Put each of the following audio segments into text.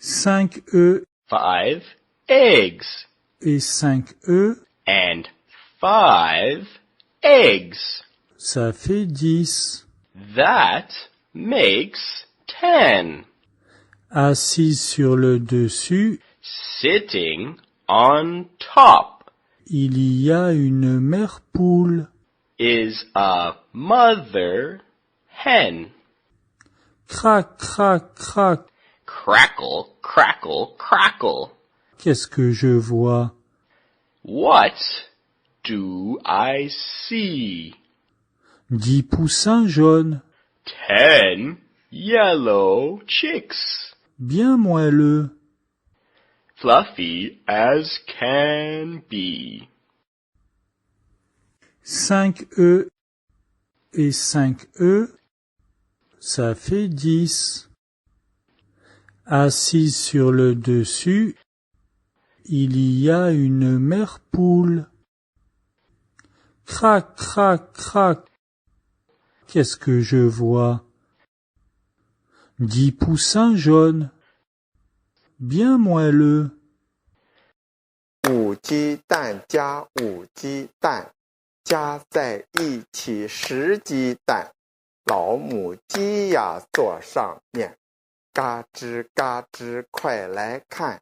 5 œufs 5 eggs. et 5 œufs, And 5 eggs. ça fait 10. That makes 10. Assise sur le dessus, Sitting on top il y a une mère poule. is a mother hen. Crac, crac, crac. Crackle, crackle, crackle. Qu'est-ce que je vois? What do I see? 10 poussins jaunes, 10 yellow chicks. bien moelleux. Fluffy as can be. 5 œufs et 5 œufs, ça fait 10. Assise sur le dessus, il y a une mère poule. Crac, crac, crac. Qu'est-ce que je vois? 10 poussins jaunes, bien moelleux. 5鸡蛋加5鸡蛋，加在一起10鸡蛋。老母鸡呀坐上面，嘎吱嘎吱快来看，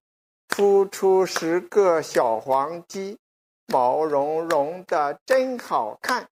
孵出10个小黄鸡，毛茸茸的真好看。